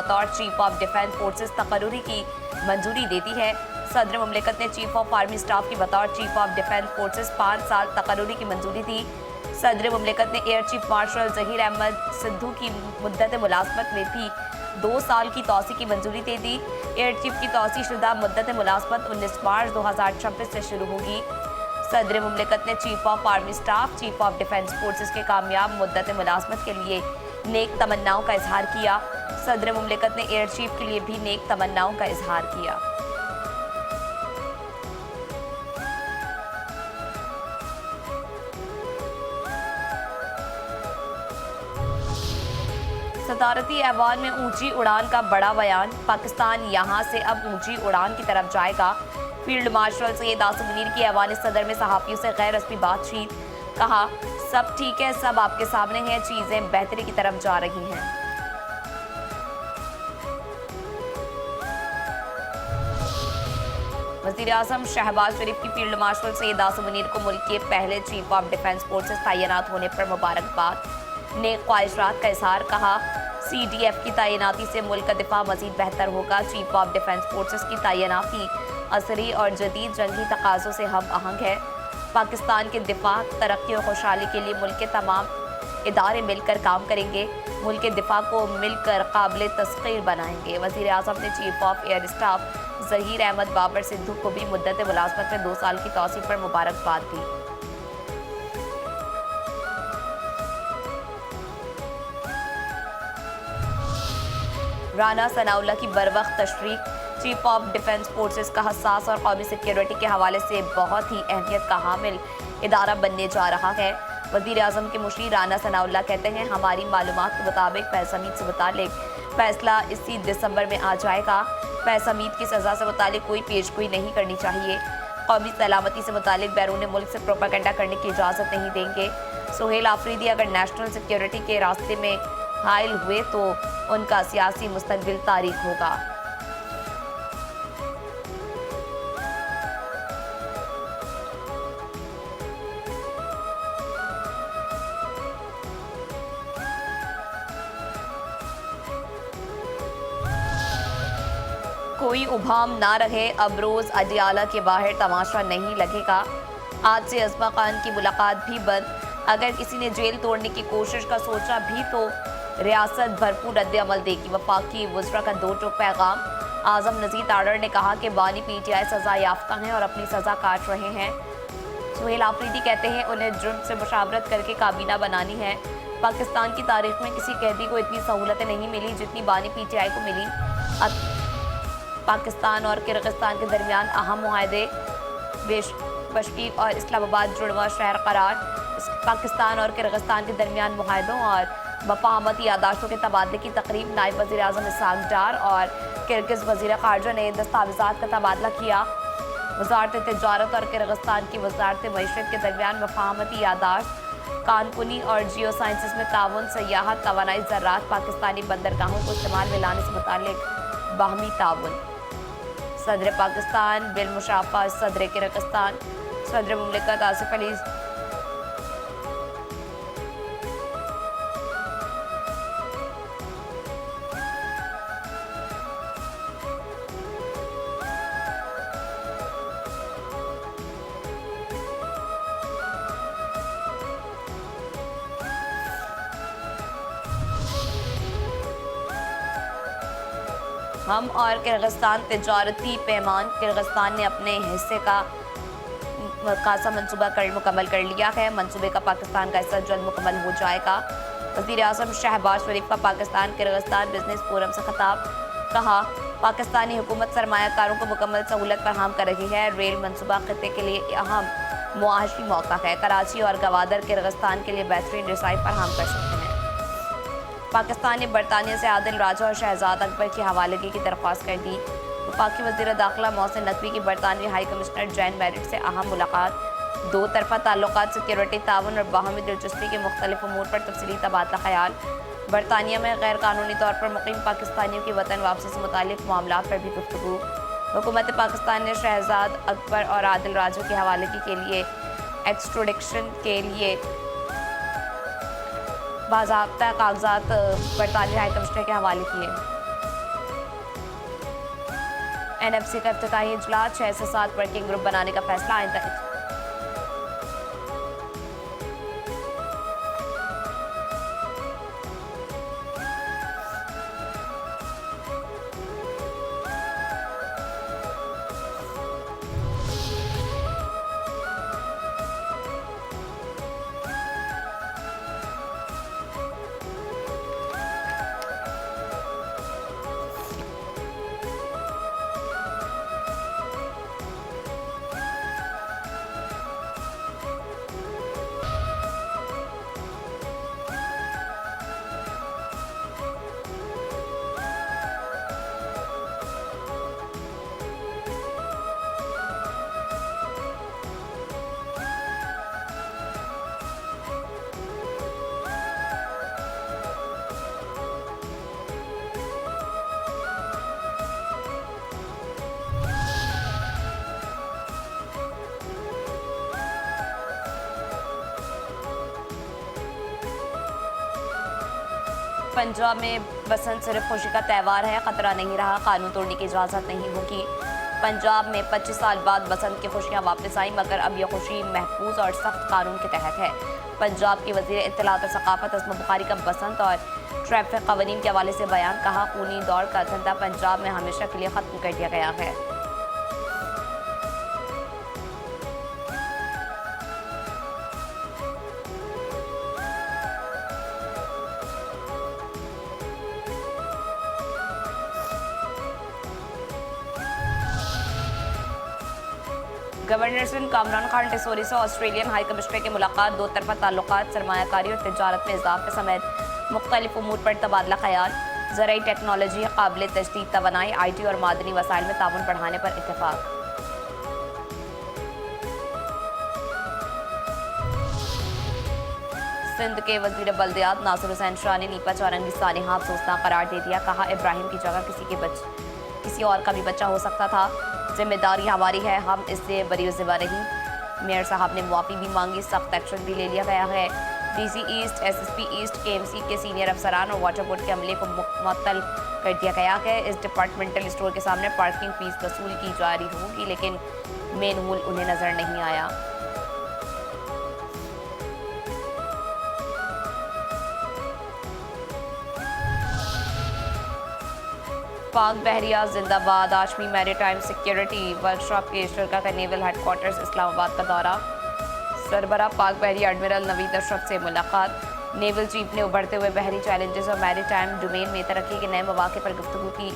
बतौर chief of defence forces तकर्रुरी की मंजूरी देती है। सदर मुमलिकत ने चीफ ऑफ आर्मी स्टाफ की बतौर चीफ ऑफ डिफेंस फोर्सेस 5 साल तकर्रुरी की मंजूरी दी। सदर मुमलिकत ने air chief marshal Zaheer Ahmed Sidhu की मुद्दत मुलाजमत में भी 2 साल की तौसी की मंजूरी दे दी। एयर चीफ की तौसी शुदा मुद्दत मुलाजमत 19 मार्च 2026 से शुरू होगी। सदर मुमलिकत ने chief of army staff, chief of defence forces के कामयाब मुद्दत मुलाजमत के लिए नेक तमन्नाओं का इजहार किया। सदर मुमलिकत ने एयर चीफ के लिए भी नेक तमन्नाओं का इजहार किया। सदारती ऐवान में ऊंची उड़ान का बड़ा बयान। पाकिस्तान यहां से अब ऊंची उड़ान की तरफ जाएगा। फील्ड मार्शल सैयद आसिम मुनीर की ऐवान सदर में सहाफियों से गैर रस्मी बातचीत। कहा, सब ठीक है, सब आपके सामने है, चीजें बेहतरी की तरफ जा रही हैं। वज़ीर आज़म शहबाज शरीफ की फील्ड मार्शल सैयद आसिम मुनीर को मुल्क के पहले चीफ ऑफ डिफेंस फोर्सेस तैनात होने पर मुबारकबाद, नेक ख्वाहिशात का इजहार। कहा, CDF की तैनाती से मुल्क का दिफा मजीद बेहतर होगा। चीफ ऑफ डिफेंस फोर्सेस की तैनाती असरी और जदीद जंगी तकाज़ों से हम आहंग है। पाकिस्तान के दिफा, तरक्की और खुशहाली के लिए मुल्क के तमाम इदारे मिलकर काम करेंगे। मुल्क के दिफा को मिलकर काबिल तस्कीर बनाएंगे। वज़ीर आज़म ने chief of air staff Zaheer Ahmed Babar Sidhu को भी मुद्दत मुलाजमत में 2 साल की तौसीफ पर मुबारकबाद दी। राना सनाउल्लाह की बरवक्त तशरीह। चीफ ऑफ डिफेंस फोर्सेस का हसास और कौमी सिक्योरिटी के हवाले से बहुत ही अहमियत का हामिल इदारा बनने जा रहा है। वज़ीर आज़म के मुशीर राना सनाउल्लाह कहते हैं, हमारी मालूमात के मुताबिक पैसमीद से मुतालिक फैसला इसी दिसंबर में आ जाएगा। पैसमीद की सज़ा से मुतालिक कोई पेशगोई नहीं करनी चाहिए। कौमी सलामती से मुतालिक बैरून मुल्क से प्रोपेगेंडा करने की इजाज़त नहीं देंगे। सुहेल आफरीदी अगर नेशनल सिक्योरिटी के रास्ते में हायल हुए तो उनका सियासी मुस्तकबिल तारीख होगा। कोई उभाम ना रहे, अब रोज अडियाला के बाहर तमाशा नहीं लगेगा। आज से अज़मा खान की मुलाकात भी बंद। अगर किसी ने जेल तोड़ने की कोशिश का सोचा भी तो रियासत भरपूर रद्द-ए-अमल देगी। वफाकी वज़रा का 2 टूक पैगाम। आज़म नज़ीर तारड़ ने कहा कि बानी PTI सज़ा याफ्ता हैं और अपनी सज़ा काट रहे हैं। सुहेल आफरीदी कहते हैं, उन्हें जुर्म से मुशावरत करके काबीना बनानी है। पाकिस्तान की तारीख में किसी कैदी को इतनी सहूलतें नहीं मिली जितनी बानी PTI को मिली। पाकिस्तान और किर्गिस्तान के दरमियान अहम मुआहदे, बशकीक और इस्लामाबाद जुड़वा शहर करार। पाकिस्तान और किर्गिस्तान के दरमियान मुआहदों और मफाहमती यादाश्तों के तबादले की तकरीब। नायब वज़ीर आज़म इसहाक डार और किर्गिज़ वज़ीर ख़ारजा ने दस्तावेज़ात का तबादला किया। वज़ारत तिजारत और किर्गिस्तान की वज़ारत मईशत के दरमियान मफाहमती यादाश्त, कानकुनी और जियो साइंसेस में ताउन, सयाहत, तवानाई, ज़राअत, पाकिस्तानी बंदरगाहों को इस्तेमाल में लाने से मुताल्लिक़ बाहमी ताउन। सदर पाकिस्तान बिलमुशाफ़ा सदर किर्गिस्तान, सदर मुमलिकत आसिफ अली हम और किर्गिस्तान तिजारती पैमान। किर्गिस्तान ने अपने हिस्से का मंसूबा मुकम्मल कर लिया है। मंसूबे का पाकिस्तान का हिस्सा जल्द मुकम्मल हो जाएगा। वज़ीर आज़म शहबाज शरीफ का पाकिस्तान किर्गिस्तान बिजनेस फोरम से खिताब। कहा, पाकिस्तानी हुकूमत सरमायाकारों को मुकम्मल सहूलत फराहम कर रही है। रेल मंसूबा खित्ते के लिए अहम मुआशी मौका है। कराची और गवादर किर्गिस्तान के लिए बेहतरीन रसाई फराहम कर सकते हैं। पाकिस्तान ने बरतानिया से आदिल राजा और शहजाद अकबर की हवालगी की दरख्वास्त कर दी। वफाकी वज़ीर दाखिला मोहसिन नकवी की बरतानवी हाई कमिश्नर जैन मैरिट से अहम मुलाकात। 2 तरफ़ा ताल्लुकात, सिक्योरिटी ताउन और बाहमी दिलचस्पी के मुख्तलिफ उमूर पर तफसीली तबादला ख्याल। बरतानिया में गैर कानूनी तौर पर मुकीम पाकिस्तानियों की वतन वापसी से मुतालिक मामलात पर भी गुफ्तगू। हुकूमत पाकिस्तान ने शहजाद अकबर और आदिल राजा की हवालगी के लिए एक्सट्रोडिक्शन के लिए बाज़ाब्ता कागजात बरतानिया हाई कमिश्नर के हवाले किए। एनएफसी का इफ्तिताही इजलास, 6 से 7 वर्किंग ग्रुप बनाने का फैसला। आइंदा पंजाब में बसंत सिर्फ खुशी का त्यौहार है, खतरा नहीं रहा, कानून तोड़ने की इजाज़त नहीं होगी। पंजाब में 25 साल बाद बसंत की खुशियां वापस आई, मगर अब यह खुशी महफूज और सख्त कानून के तहत है। पंजाब की वज़ीर इत्तलात और सकाफत अस्मा बुखारी का बसंत और ट्रैफिक कवानीन के हवाले से बयान, कहा खूनी दौड़ का धंधा पंजाब में हमेशा के लिए ख़त्म कर दिया गया है। गवर्नर सिंध कामरान खान टिसोरी से ऑस्ट्रेलियन हाई कमिश्नर की मुलाकात, दो तरफा ताल्लुकात, सरमायाकारी और तजारत में इजाफे समेत मुख्तलिफ उमूर पर तबादला ख्याल। ज़राई टेक्नोलॉजी, काबिल तजदीद तवानाई, IT और मादनी वसाइल में ताउन बढ़ाने पर इत्तेफाक। सिंध के वजीर बल्दियात नासिर हुसैन शाह ने नीपा चौरंगी सानिहा अफसोसनाक करार दे दिया, कहा इब्राहिम की जगह किसी और का भी बच्चा हो सकता था, जिम्मेदारी हमारी है, हम इससे बरी ज़िम्मा नहीं। मेयर साहब ने मुआफ़ी भी मांगी, सख्त एक्शन भी ले लिया गया है। DC east, SSP east, KMC के सीनियर अफसरान और वाटर बोर्ड के अमले को मुअत्तल कर दिया गया है। इस डिपार्टमेंटल स्टोर के सामने पार्किंग फीस वसूल की जा रही होगी, लेकिन मेन मूल उन्हें नजर नहीं आया। पाक बहरिया जिंदाबाद, आशमी मैरीटाइम सिक्योरिटी वर्कशॉप के इश्तरका का नेवल हेडक्वार्टर्स इस्लामाबाद का दौरा। सरबरा पाक बहरिया एडमिरल नवीद अशरफ से मुलाकात। नेवल चीफ ने उभरते हुए बहरी चैलेंजेस और मैरीटाइम डोमेन में तरक्की के नए मौके पर गुफ्तगू की।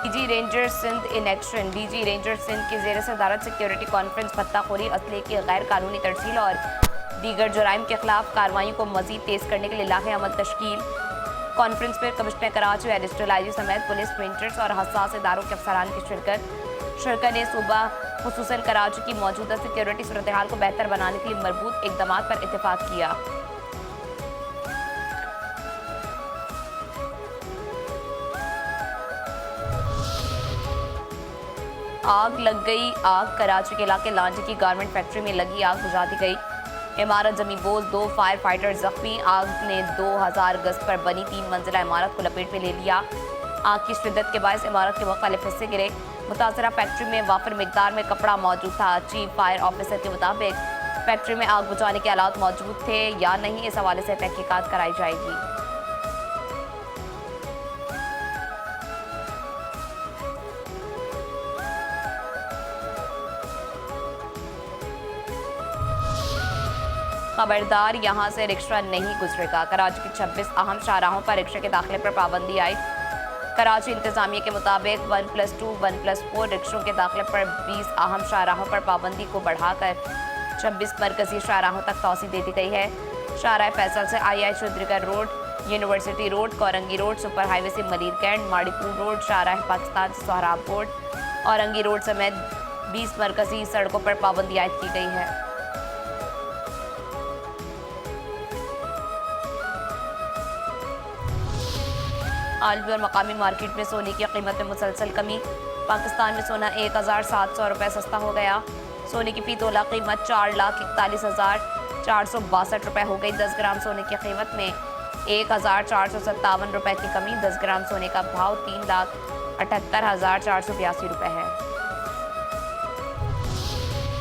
DG ranger Sindh in action, DG ranger Sindh की ज़ेर सदारत सिक्योरिटी कॉन्फ्रेंस भत्ताखोरी, असले की गैर कानूनी तरसील और दीगर जराइम के खिलाफ कार्रवाई को मजीद तेज करने के लिए लाहे अमल तश्कील। कॉन्फ्रेंस में कमिश्नर कराची, एडिशनल IG समेत पुलिस, प्रिंटर्स और हसास इदारों के अफसरान की शिरकत ने सूबा खुसूसन कराची की मौजूदा सिक्योरिटी सूरत हाल को बेहतर बनाने के लिए मरबूत इकदाम पर इत्तेफाक किया। आग लग गई, आग कराची के इलाके लांजी की गारमेंट फैक्ट्री में लगी आग बुझा दी गई। इमारत जमी बोझ, 2 फायर फाइटर जख्मी। आग ने 2000 गज पर बनी 3 मंजिला इमारत को लपेट में ले लिया। आग की शिद्दत के बायस इमारत के मुख्तलिफ हिस्से गिरे। मुतासरा फैक्ट्री में वाफिर मिकदार में कपड़ा मौजूद था। चीफ फायर ऑफिसर के मुताबिक फैक्ट्री में आग बुझाने के आलात मौजूद थे या नहीं, इस हवाले से तहकीकात कराई जाएगी। खबरदार, यहां से रिक्शा नहीं गुजरेगा। कराची की 26 अहम शाहराहों पर रिक्शे के दाखिले पर पाबंदी आई। कराची इंतजामिया के मुताबिक 1+2, 1+4 रिक्शों के दाखिले पर 20 अहम शाहराहों पर पाबंदी को बढ़ाकर 26 मरकजी शाहराहों तक तौसी दे दी गई है। शाहराह फैसल से II Chaudharigarh road, university road, Korangi road, super highway से मलिर कैंट, माड़ीपुर रोड, शाहराह पाकिस्तान से सोहराब रोड, औरंगी रोड समेत 20 मरकजी सड़कों पर पाबंदी आयद की गई है। आलमी और मकामी मार्केट में सोने की कीमत में मुसलसल कमी। पाकिस्तान में सोना 1700 रुपये सस्ता हो गया। सोने की फी तोला कीमत 4,41,462 रुपए हो गई। 10 ग्राम सोने की कीमत में 1,457 रुपए की कमी। 10 ग्राम सोने का भाव 3,78,482 रुपए है।